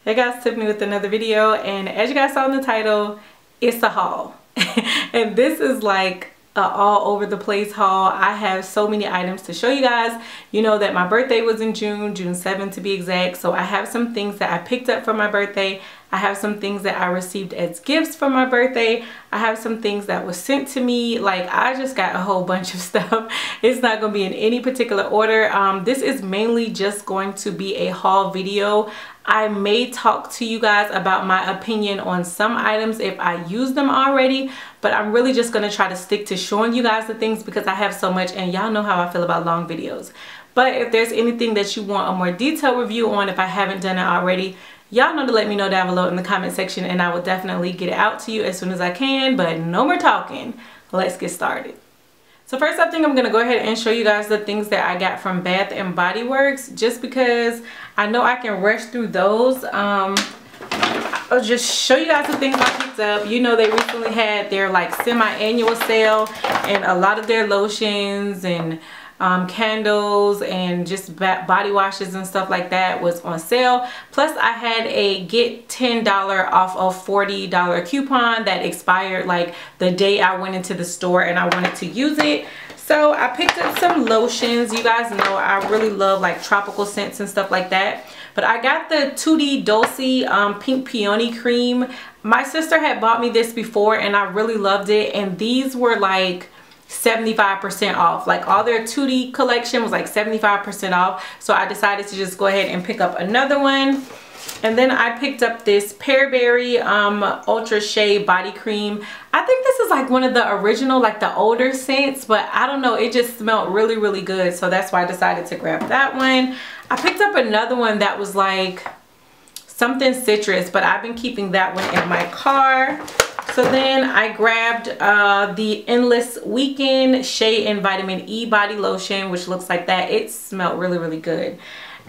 Hey guys, Tiffany with another video, and as you guys saw in the title, it's a haul. And this is like a all over the place haul. I have so many items to show you guys. You know that my birthday was in June 7th to be exact, so I have some things that I picked up for my birthday. I have some things that I received as gifts for my birthday. I have some things that was sent to me. Like, I just got a whole bunch of stuff. It's not going to be in any particular order. This is mainly just going to be a haul video. I may talk to you guys about my opinion on some items if I use them already, but I'm really just going to try to stick to showing you guys the things because I have so much, and y'all know how I feel about long videos. But if there's anything that you want a more detailed review on, if I haven't done it already, y'all know to let me know down below in the comment section, and I will definitely get it out to you as soon as I can. But no more talking, let's get started. So first, I think I'm going to go ahead and show you guys the things that I got from Bath and Body Works, just because I know I can rush through those. I'll just show you guys the things I picked up. You know, they recently had their like semi-annual sale, and a lot of their lotions and candles and just body washes and stuff like that was on sale. Plus I had a get $10 off of $40 coupon that expired like the day I went into the store and I wanted to use it. So I picked up some lotions. You guys know I really love like tropical scents and stuff like that. But I got the Tutti Dolce Pink Peony Cream. My sister had bought me this before and I really loved it, and these were like 75% off. Like, all their Tutti collection was like 75% off, so I decided to just go ahead and pick up another one. And then I picked up this Pearberry Ultra Shea Body Cream. I think this is like one of the original, like the older scents, but I don't know, it just smelled really, really good, so that's why I decided to grab that one. I picked up another one that was like something citrus, but I've been keeping that one in my car. So then I grabbed the Endless Weekend Shea and Vitamin E Body Lotion, which looks like that. It smelled really, really good.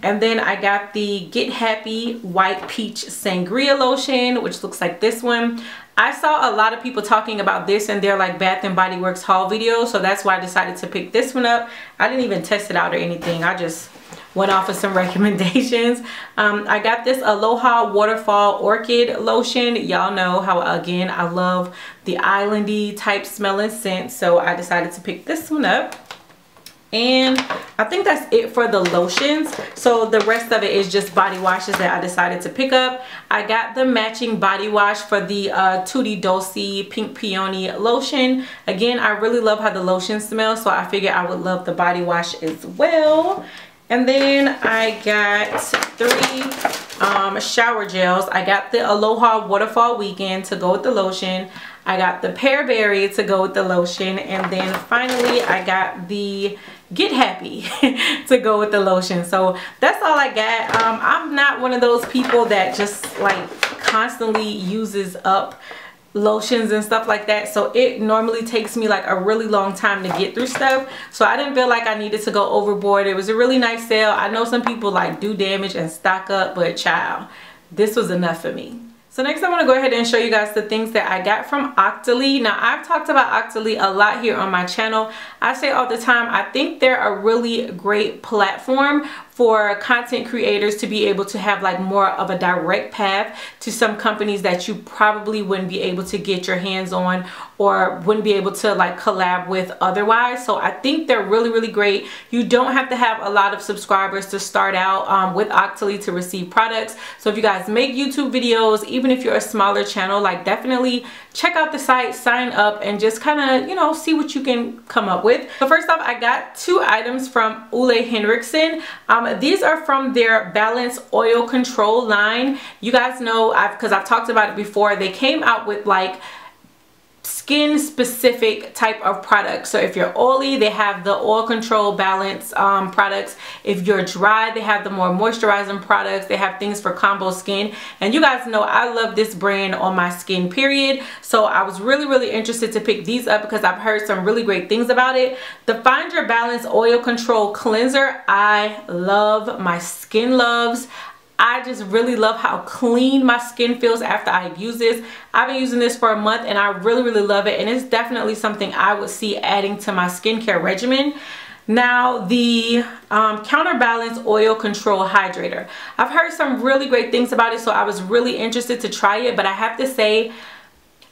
And then I got the Get Happy White Peach Sangria Lotion, which looks like this one. I saw a lot of people talking about this in their like Bath and Body Works haul video, so that's why I decided to pick this one up. I didn't even test it out or anything. I just went off of some recommendations. I got this Aloha Waterfall Orchid Lotion. Y'all know how, again, I love the islandy type smelling scent, so I decided to pick this one up. And I think that's it for the lotions. So the rest of it is just body washes that I decided to pick up. I got the matching body wash for the Tutti Dolce Pink Peony Lotion. Again, I really love how the lotion smells, so I figured I would love the body wash as well. And then I got 3 shower gels. I got the Aloha Waterfall Weekend to go with the lotion. I got the Pearberry to go with the lotion. And then finally I got the Get Happy to go with the lotion. So that's all I got. I'm not one of those people that just like constantly uses up lotions and stuff like that, so it normally takes me like a really long time to get through stuff, so I didn't feel like I needed to go overboard. It was a really nice sale. I know some people like do damage and stock up, but child, this was enough for me. So next I want to go ahead and show you guys the things that I got from Octoly. Now, I've talked about Octoly a lot here on my channel. I say all the time, I think they're a really great platform for content creators to be able to have like more of a direct path to some companies that you probably wouldn't be able to get your hands on or wouldn't be able to like collab with otherwise. So I think they're really, really great. You don't have to have a lot of subscribers to start out with Octoly to receive products. So if you guys make YouTube videos, even if you're a smaller channel, like definitely check out the site, sign up, and just kind of, you know, see what you can come up with. So first off, I got 2 items from Ole Henriksen. These are from their Balance Oil Control line. You guys know, because I've talked about it before, they came out with like skin specific type of products. So if you're oily, they have the oil control balance products. If you're dry, they have the more moisturizing products. They have things for combo skin, and you guys know I love this brand on my skin, period. So I was really, really interested to pick these up because I've heard some really great things about it. The Find Your Balance Oil Control Cleanser, I love. My skin loves. I just really love how clean my skin feels after I use this. I've been using this for a month and I really, really love it, and it's definitely something I would see adding to my skincare regimen. Now the Counterbalance Oil Control Hydrator. I've heard some really great things about it, so I was really interested to try it, but I have to say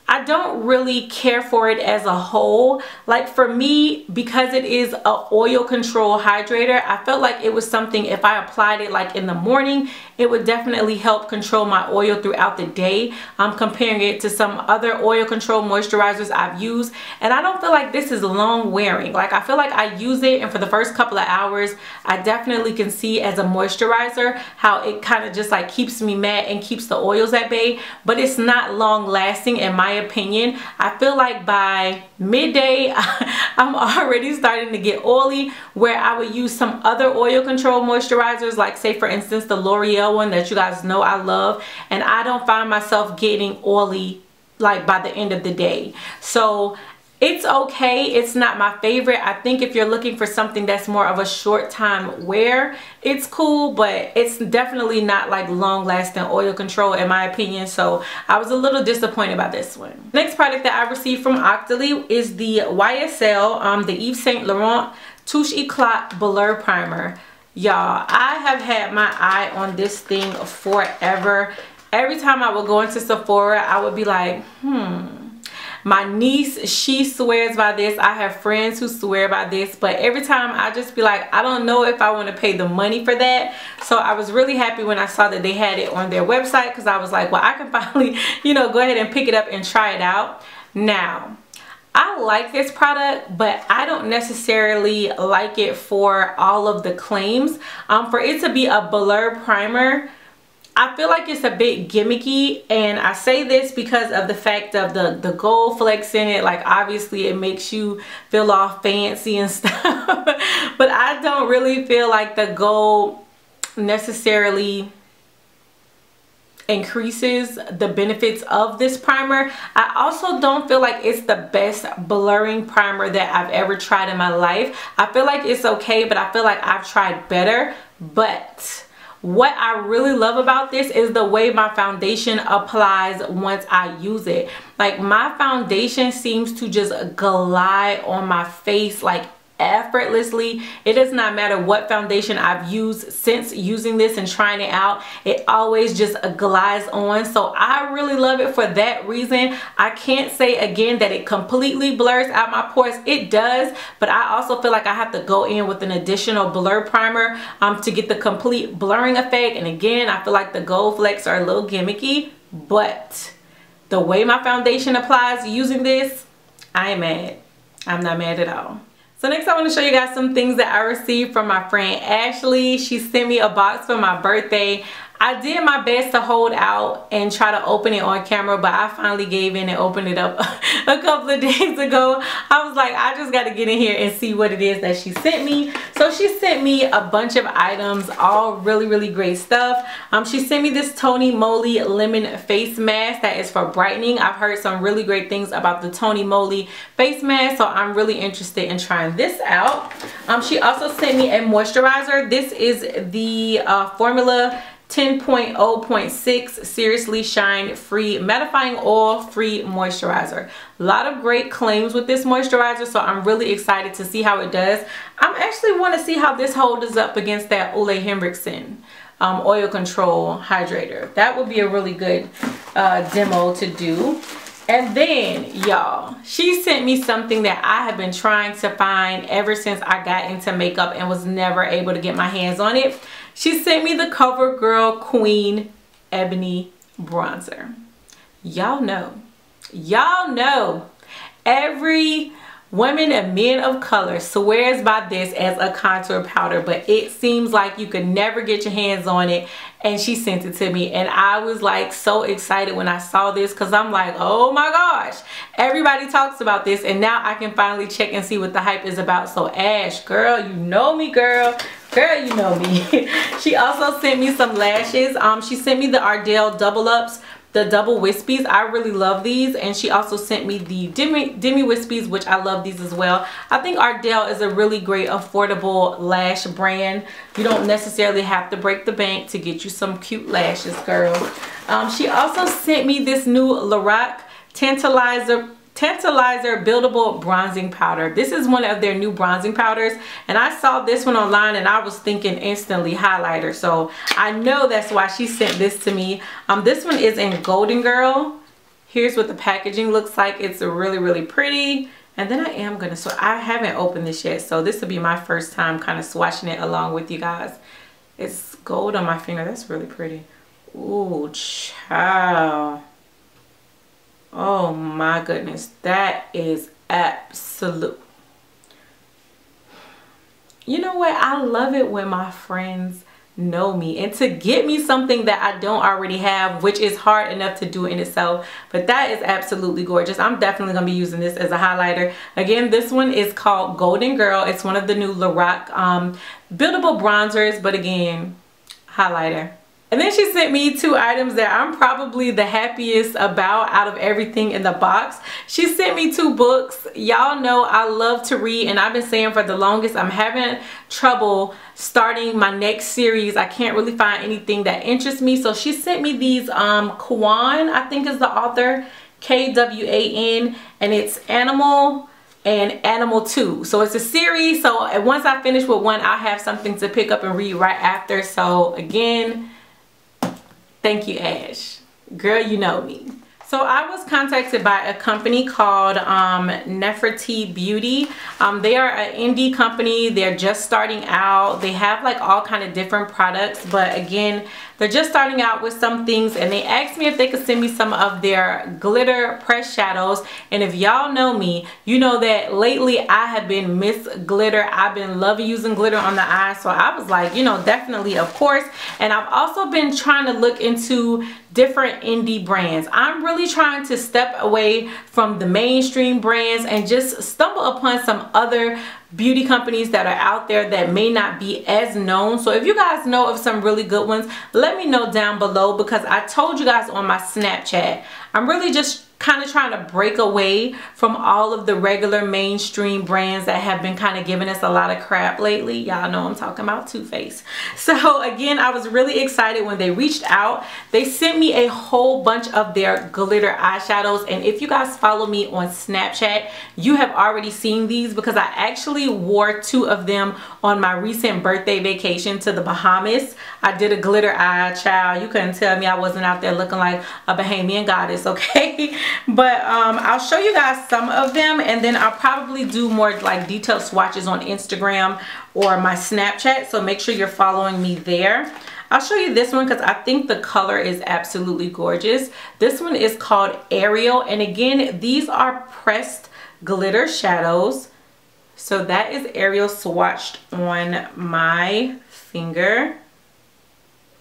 I don't really care for it as a whole. Like for me, because it is an oil control hydrator, I felt like it was something, if I applied it like in the morning, it would definitely help control my oil throughout the day. I'm comparing it to some other oil control moisturizers I've used, and I don't feel like this is long wearing. Like I feel like I use it and for the first couple of hours, I definitely can see as a moisturizer how it kind of just like keeps me matte and keeps the oils at bay, but it's not long lasting in my opinion. I feel like by midday I'm already starting to get oily, where I would use some other oil control moisturizers, like say for instance the L'Oreal one that you guys know I love, and I don't find myself getting oily like by the end of the day. So it's okay, it's not my favorite. I think if you're looking for something that's more of a short time wear, it's cool, but it's definitely not like long lasting oil control in my opinion. So I was a little disappointed by this one. Next product that I received from Octoly is the YSL, the Yves Saint Laurent Touche Eclat Blur Primer. Y'all, I have had my eye on this thing forever. Every time I would go into Sephora, I would be like, my niece, she swears by this. I have friends who swear by this, but every time I just be like, I don't know if I want to pay the money for that. So I was really happy when I saw that they had it on their website, because I was like, well, I can finally, you know, go ahead and pick it up and try it out. Now, I like this product, but I don't necessarily like it for all of the claims. For it to be a blur primer, I feel like it's a bit gimmicky, and I say this because of the fact of the gold flecks in it. Like obviously it makes you feel all fancy and stuff, but I don't really feel like the gold necessarily increases the benefits of this primer. I also don't feel like it's the best blurring primer that I've ever tried in my life. I feel like it's okay, but I feel like I've tried better. But what I really love about this is the way my foundation applies once I use it. Like my foundation seems to just glide on my face like effortlessly. It does not matter what foundation I've used since using this and trying it out, it always just glides on. So I really love it for that reason. I can't say again that it completely blurs out my pores. It does, but I also feel like I have to go in with an additional blur primer to get the complete blurring effect. And again, I feel like the gold flecks are a little gimmicky, but the way my foundation applies using this, I ain't mad. I'm not mad at all. So next I want to show you guys some things that I received from my friend Ashley. She sent me a box for my birthday. I did my best to hold out and try to open it on camera, but I finally gave in and opened it up a couple of days ago. I was like, I just got to get in here and see what it is that she sent me. So she sent me a bunch of items, all really great stuff. She sent me this Tony Moly lemon face mask that is for brightening. I've heard some really great things about the Tony Moly face mask, so I'm really interested in trying this out. She also sent me a moisturizer. This is the Formula 10.0.6 Seriously Shine Free Mattifying Oil Free Moisturizer. A lot of great claims with this moisturizer, so I'm really excited to see how it does. I actually want to see how this holds up against that Ole Henriksen oil control hydrator. That would be a really good demo to do. And then y'all, she sent me something that I have been trying to find ever since I got into makeup and was never able to get my hands on it. She sent me the CoverGirl Queen Ebony Bronzer. Y'all know, every woman and men of color swears by this as a contour powder, but it seems like you could never get your hands on it, and she sent it to me, and I was like so excited when I saw this, because I'm like, oh my gosh, everybody talks about this, and now I can finally check and see what the hype is about. So Ash, girl, you know me, girl, you know me. She also sent me some lashes. She sent me the Ardell Double Ups, the double wispies. I really love these. And she also sent me the demi wispies, which I love these as well. I think Ardell is a really great affordable lash brand. You don't necessarily have to break the bank to get you some cute lashes, girl. She also sent me this new Lorac Tantalizer Buildable Bronzing Powder. This is one of their new bronzing powders, and I saw this one online and I was thinking instantly highlighter, so I know that's why she sent this to me. This one is in Golden Girl. Here's what the packaging looks like. It's really pretty. And then I am gonna, so I haven't opened this yet, so this will be my first time kind of swatching it along with you guys. It's gold on my finger. That's really pretty. Ooh, child. Oh my goodness, that is absolute. You know what? I love it when my friends know me and to get me something that I don't already have, which is hard enough to do in itself, but that is absolutely gorgeous. I'm definitely gonna be using this as a highlighter. Again, this one is called Golden Girl. It's one of the new Lorac buildable bronzers, but again, highlighter. And then she sent me two items that I'm probably the happiest about out of everything in the box. She sent me two books. Y'all know I love to read, and I've been saying for the longest I'm having trouble starting my next series. I can't really find anything that interests me. So she sent me these Kwan, I think is the author, Kwan, and it's Animal and Animal 2. So it's a series. So once I finish with one, I'll have something to pick up and read right after. So again, thank you, Ash. Girl, you know me. So I was contacted by a company called Nephrite Beauty. They are an indie company. They're just starting out. They have like all kind of different products, but again, they're just starting out with some things, and they asked me if they could send me some of their glitter press shadows. And if y'all know me, you know that lately I have been Miss Glitter. I've been loving using glitter on the eyes, so I was like, you know, definitely, of course. And I've also been trying to look into different indie brands. I'm really trying to step away from the mainstream brands and just stumble upon some other beauty companies that are out there that may not be as known. So if you guys know of some really good ones, let me know down below, because I told you guys on my Snapchat, I'm really just kind of trying to break away from all of the regular mainstream brands that have been kind of giving us a lot of crap lately. Y'all know I'm talking about Too Faced. So again, I was really excited when they reached out. They sent me a whole bunch of their glitter eyeshadows, and if you guys follow me on Snapchat, you have already seen these because I actually wore two of them on my recent birthday vacation to the Bahamas. I did a glitter eye, child. You couldn't tell me I wasn't out there looking like a Bahamian goddess, okay? But I'll show you guys some of them, and then I'll probably do more like detailed swatches on Instagram or my Snapchat, so make sure you're following me there. I'll show you this one because I think the color is absolutely gorgeous. This one is called Ariel, and again, these are pressed glitter shadows. So that is Ariel swatched on my finger,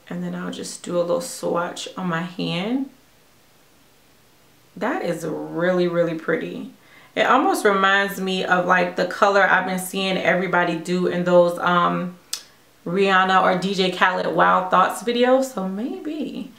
and then I'll just do a little swatch on my hand. That is really pretty. It almost reminds me of like the color I've been seeing everybody do in those Rihanna or DJ Khaled Wild Thoughts videos. So maybe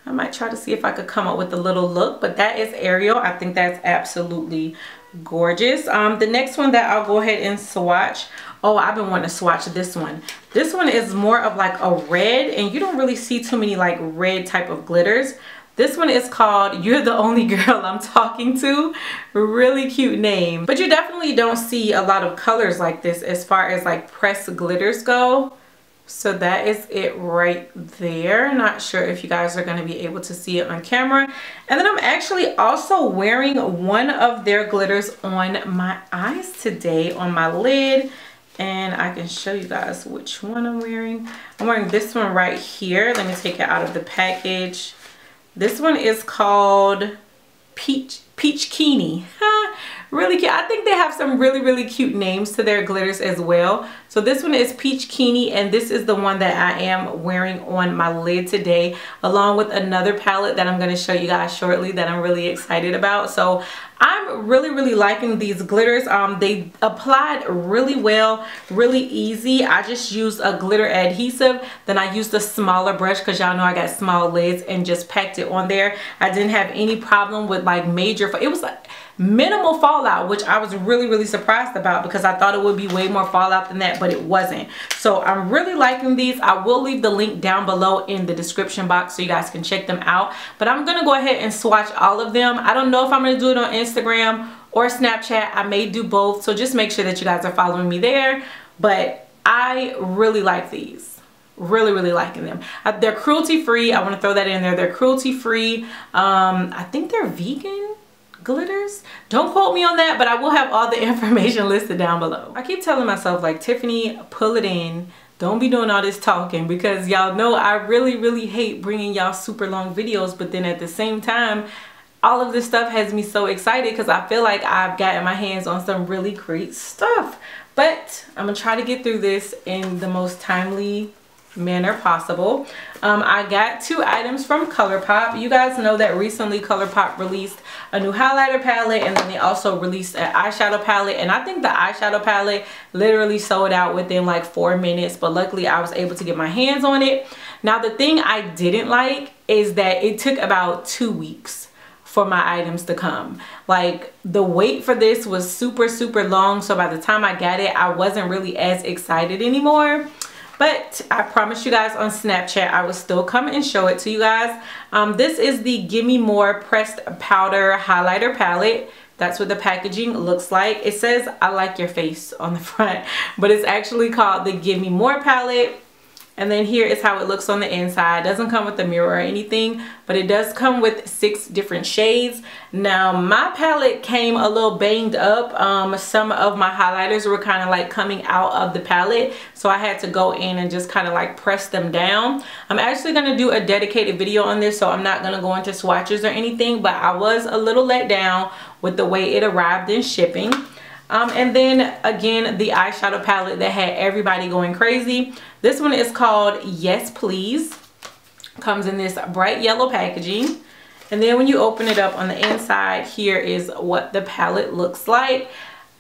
I might try to see if I could come up with a little look, but that is Ariel. I think that's absolutely gorgeous. The next one that I'll go ahead and swatch, oh, I've been wanting to swatch this one. This one is more of like a red, and you don't really see too many like red type of glitters. This one is called You're the Only Girl I'm Talking To. Really cute name. But you definitely don't see a lot of colors like this as far as like pressed glitters go. So that is it right there. Not sure if you guys are going to be able to see it on camera. And then I'm actually also wearing one of their glitters on my eyes today, on my lid. And I can show you guys which one I'm wearing. I'm wearing this one right here. Let me take it out of the package. This one is called Peachkini. Really cute. I think they have some really cute names to their glitters as well. So this one is Peachkini, and this is the one that I am wearing on my lid today, along with another palette that I'm going to show you guys shortly that I'm really excited about. So I'm really liking these glitters. They applied really well, really easy. I just used a glitter adhesive, then I used a smaller brush because y'all know I got small lids, and just packed it on there. I didn't have any problem with like major, it was like minimal fallout, which I was really surprised about because I thought it would be way more fallout than that, but it wasn't. So I'm really liking these. I will leave the link down below in the description box so you guys can check them out. But I'm gonna go ahead and swatch all of them. I don't know if I'm gonna do it on Instagram or Snapchat. I may do both, so just make sure that you guys are following me there. But I really like these. Really liking them. They're cruelty free. I want to throw that in there. They're cruelty free. I think they're vegan glitters. Don't quote me on that, but I will have all the information listed down below. I keep telling myself, like, Tiffany, pull it in. Don't be doing all this talking, because y'all know I really hate bringing y'all super long videos, but then at the same time, all of this stuff has me so excited because I feel like I've gotten my hands on some really great stuff. But I'm gonna try to get through this in the most timely manner possible. I got 2 items from ColourPop. You guys know that recently ColourPop released a new highlighter palette, and then they also released an eyeshadow palette, and I think the eyeshadow palette literally sold out within like 4 minutes, but luckily I was able to get my hands on it. Now the thing I didn't like is that it took about 2 weeks for my items to come. Like, the wait for this was super long, so by the time I got it, I wasn't really as excited anymore. But I promised you guys on Snapchat I would still come and show it to you guys. This is the Gimme More Pressed Powder Highlighter Palette. That's what the packaging looks like. It says I like your face on the front, but it's actually called the Gimme More Palette. And then here is how it looks on the inside. It doesn't come with a mirror or anything, but it does come with 6 different shades. Now my palette came a little banged up. Some of my highlighters were kind of like coming out of the palette, so I had to go in and just kind of like press them down. I'm actually going to do a dedicated video on this, so I'm not going to go into swatches or anything, but I was a little let down with the way it arrived in shipping. And then again, the eyeshadow palette that had everybody going crazy. This one is called Yes Please. Comes in this bright yellow packaging. And then when you open it up on the inside, here is what the palette looks like.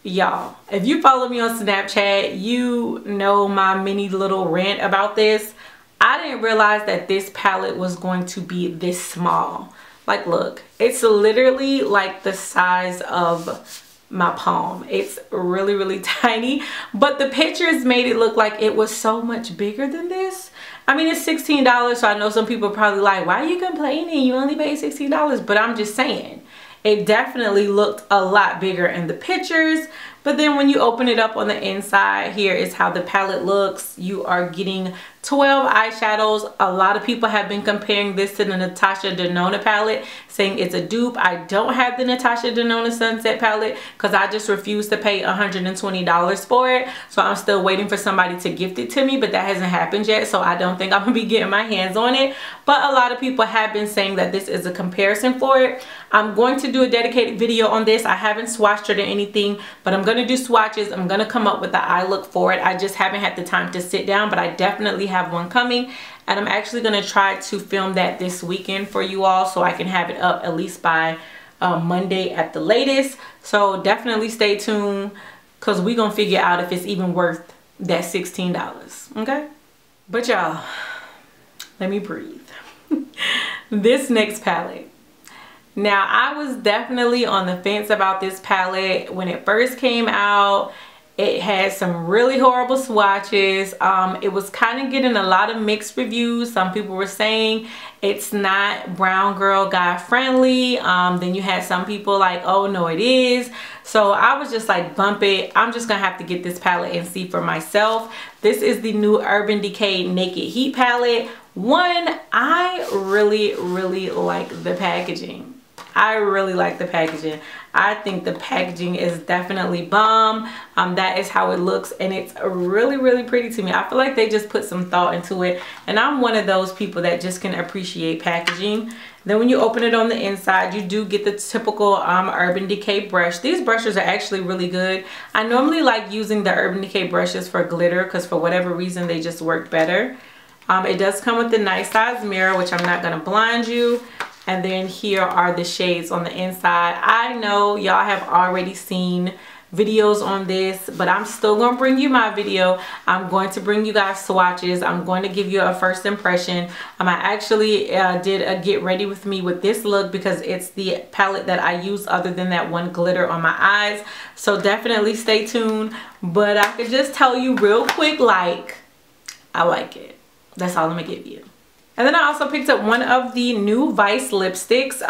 Y'all, if you follow me on Snapchat, you know my mini little rant about this. I didn't realize that this palette was going to be this small. Like, look, it's literally like the size of my palm. It's really tiny, but the pictures made it look like it was so much bigger than this. I mean, it's $16, so I know some people are probably like, why are you complaining? You only paid $16. But I'm just saying, it definitely looked a lot bigger in the pictures. But then when you open it up on the inside, here is how the palette looks. You are getting 12 eyeshadows. A lot of people have been comparing this to the Natasha Denona palette, saying it's a dupe. I don't have the Natasha Denona Sunset palette because I just refused to pay $120 for it. So I'm still waiting for somebody to gift it to me, but that hasn't happened yet. So I don't think I'm gonna be getting my hands on it. But a lot of people have been saying that this is a comparison for it. I'm going to do a dedicated video on this. I haven't swatched it or anything, but I'm gonna do swatches. I'm gonna come up with the eye look for it. I just haven't had the time to sit down, but I definitely have one coming, and I'm actually gonna try to film that this weekend for you all so I can have it up at least by Monday at the latest. So definitely stay tuned, because we're gonna figure out if it's even worth that $16. Okay, but y'all, let me breathe. This next palette. Now, I was definitely on the fence about this palette when it first came out. It had some really horrible swatches. It was kind of getting a lot of mixed reviews. Some people were saying it's not brown girl guy friendly. Then you had some people like, oh no, it is. So I was just like, bump it. I'm just gonna have to get this palette and see for myself. This is the new Urban Decay Naked Heat palette. One, I really like the packaging. I really like the packaging. I think the packaging is definitely bomb. That is how it looks, and it's really pretty to me. I feel like they just put some thought into it, and I'm one of those people that just can appreciate packaging. Then when you open it on the inside, you do get the typical Urban Decay brush. These brushes are actually really good. I normally like using the Urban Decay brushes for glitter because for whatever reason they just work better. It does come with the nice size mirror, which I'm not gonna blind you. And then here are the shades on the inside. I know y'all have already seen videos on this, but I'm still gonna bring you my video. I'm going to bring you guys swatches. I'm going to give you a first impression. I actually did a get ready with me with this look because it's the palette that I use other than that one glitter on my eyes. So definitely stay tuned. But I could just tell you real quick, like, I like it. That's all I'm gonna give you. And then I also picked up one of the new Vice lipsticks.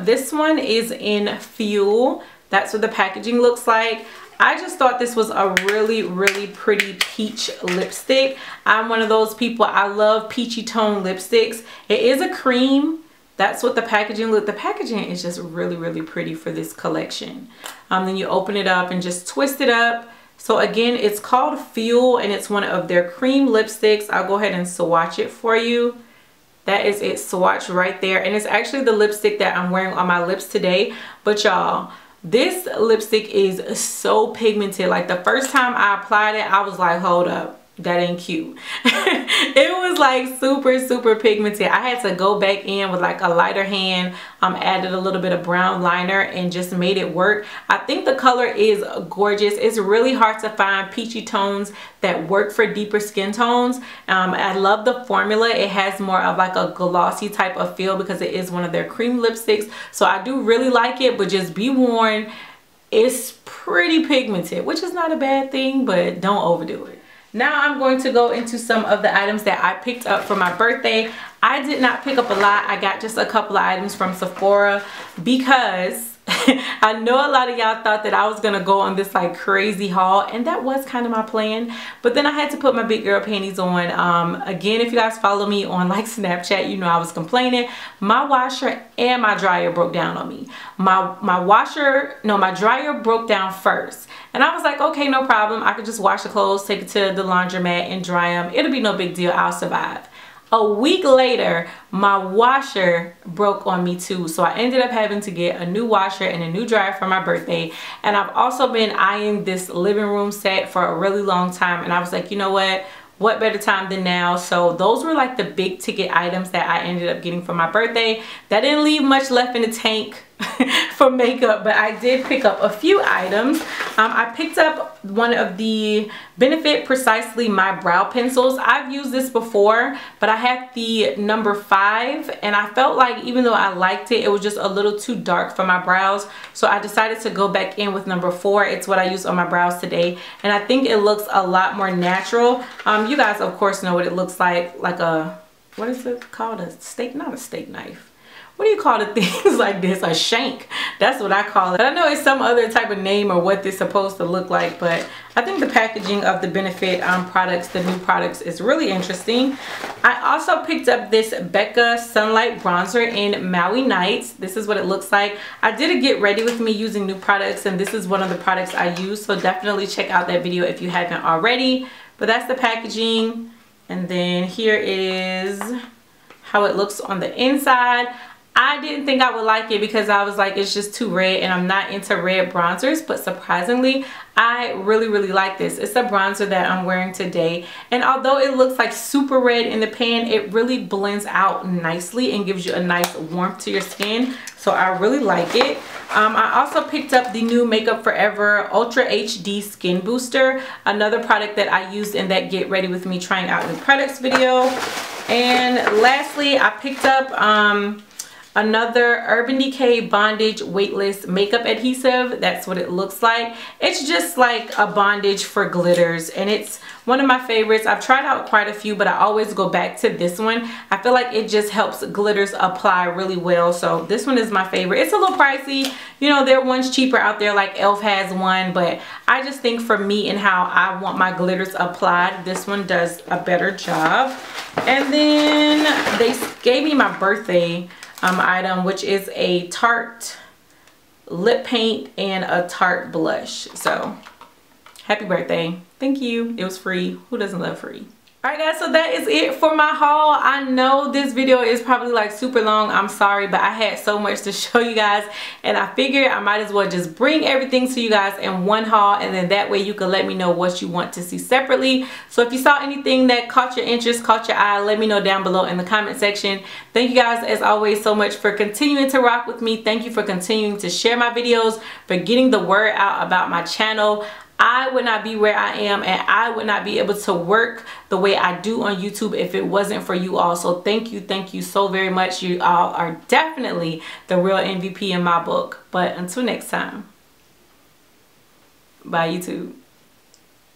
This one is in Fuel. That's what the packaging looks like. I just thought this was a really, really pretty peach lipstick. I'm one of those people, I love peachy tone lipsticks. It is a cream. That's what the packaging look. The packaging is just really, really pretty for this collection. Then you open it up and just twist it up. So again, it's called Fuel and it's one of their cream lipsticks. I'll go ahead and swatch it for you. That is it swatch right there. And it's actually the lipstick that I'm wearing on my lips today. But y'all, this lipstick is so pigmented. Like the first time I applied it, I was like, hold up, that ain't cute. It was like super, super pigmented. I had to go back in with like a lighter hand, added a little bit of brown liner and just made it work. I think the color is gorgeous. It's really hard to find peachy tones that work for deeper skin tones. I love the formula. It has more of like a glossy type of feel because it is one of their cream lipsticks. So I do really like it, but just be warned, it's pretty pigmented, which is not a bad thing, but don't overdo it. Now I'm going to go into some of the items that I picked up for my birthday. I did not pick up a lot. I got just a couple of items from Sephora because I know a lot of y'all thought that I was gonna go on this like crazy haul, and that was kind of my plan, but then I had to put my big girl panties on. Again, if you guys follow me on like Snapchat, you know I was complaining. My washer and my dryer broke down on me. My dryer broke down first, and I was like, okay, no problem. I could just wash the clothes, take it to the laundromat and dry them. It'll be no big deal. I'll survive. A week later, my washer broke on me too. So I ended up having to get a new washer and a new dryer for my birthday. And I've also been eyeing this living room set for a really long time. And I was like, you know what better time than now? So those were like the big ticket items that I ended up getting for my birthday. That didn't leave much left in the tank for makeup, but I did pick up a few items. I picked up one of the Benefit Precisely My Brow Pencils. I've used this before, but I had the number 5 and I felt like even though I liked it, it was just a little too dark for my brows. So I decided to go back in with number 4. It's what I use on my brows today. And I think it looks a lot more natural. You guys of course know what it looks like a, what is it called? A steak, not a steak knife. What do you call the things like this? A shank. That's what I call it. I know it's some other type of name or what this is supposed to look like, but I think the packaging of the Benefit products, the new products, is really interesting. I also picked up this Becca Sunlight Bronzer in Maui Nights. This is what it looks like. I did a get ready with me using new products, and this is one of the products I use, so definitely check out that video if you haven't already. But that's the packaging, and then here is how it looks on the inside. I didn't think I would like it because I was like, it's just too red and I'm not into red bronzers, but surprisingly, I really, really like this. It's a bronzer that I'm wearing today, and although it looks like super red in the pan, it really blends out nicely and gives you a nice warmth to your skin, so I really like it. I also picked up the new Makeup Forever Ultra HD Skin Booster, another product that I used in that Get Ready With Me Trying Out New Products video. And lastly, I picked up another Urban Decay Bondage Weightless Makeup Adhesive. That's what it looks like. It's just like a bondage for glitters, and it's one of my favorites. I've tried out quite a few, but I always go back to this one. I feel like it just helps glitters apply really well, so this one is my favorite. It's a little pricey. You know, there are ones cheaper out there, like e.l.f. has one, but I just think for me and how I want my glitters applied, this one does a better job. And then they gave me my birthday item, which is a Tarte lip paint and a Tarte blush. So happy birthday. Thank you. It was free. Who doesn't love free? Alright guys, so that is it for my haul. I know this video is probably like super long. I'm sorry, but I had so much to show you guys, and I figured I might as well just bring everything to you guys in one haul, and then that way you can let me know what you want to see separately. So if you saw anything that caught your interest, caught your eye, let me know down below in the comment section. Thank you guys as always so much for continuing to rock with me. Thank you for continuing to share my videos, for getting the word out about my channel. I would not be where I am, and I would not be able to work the way I do on YouTube if it wasn't for you all. So thank you so very much. You all are definitely the real MVP in my book. But until next time, bye YouTube.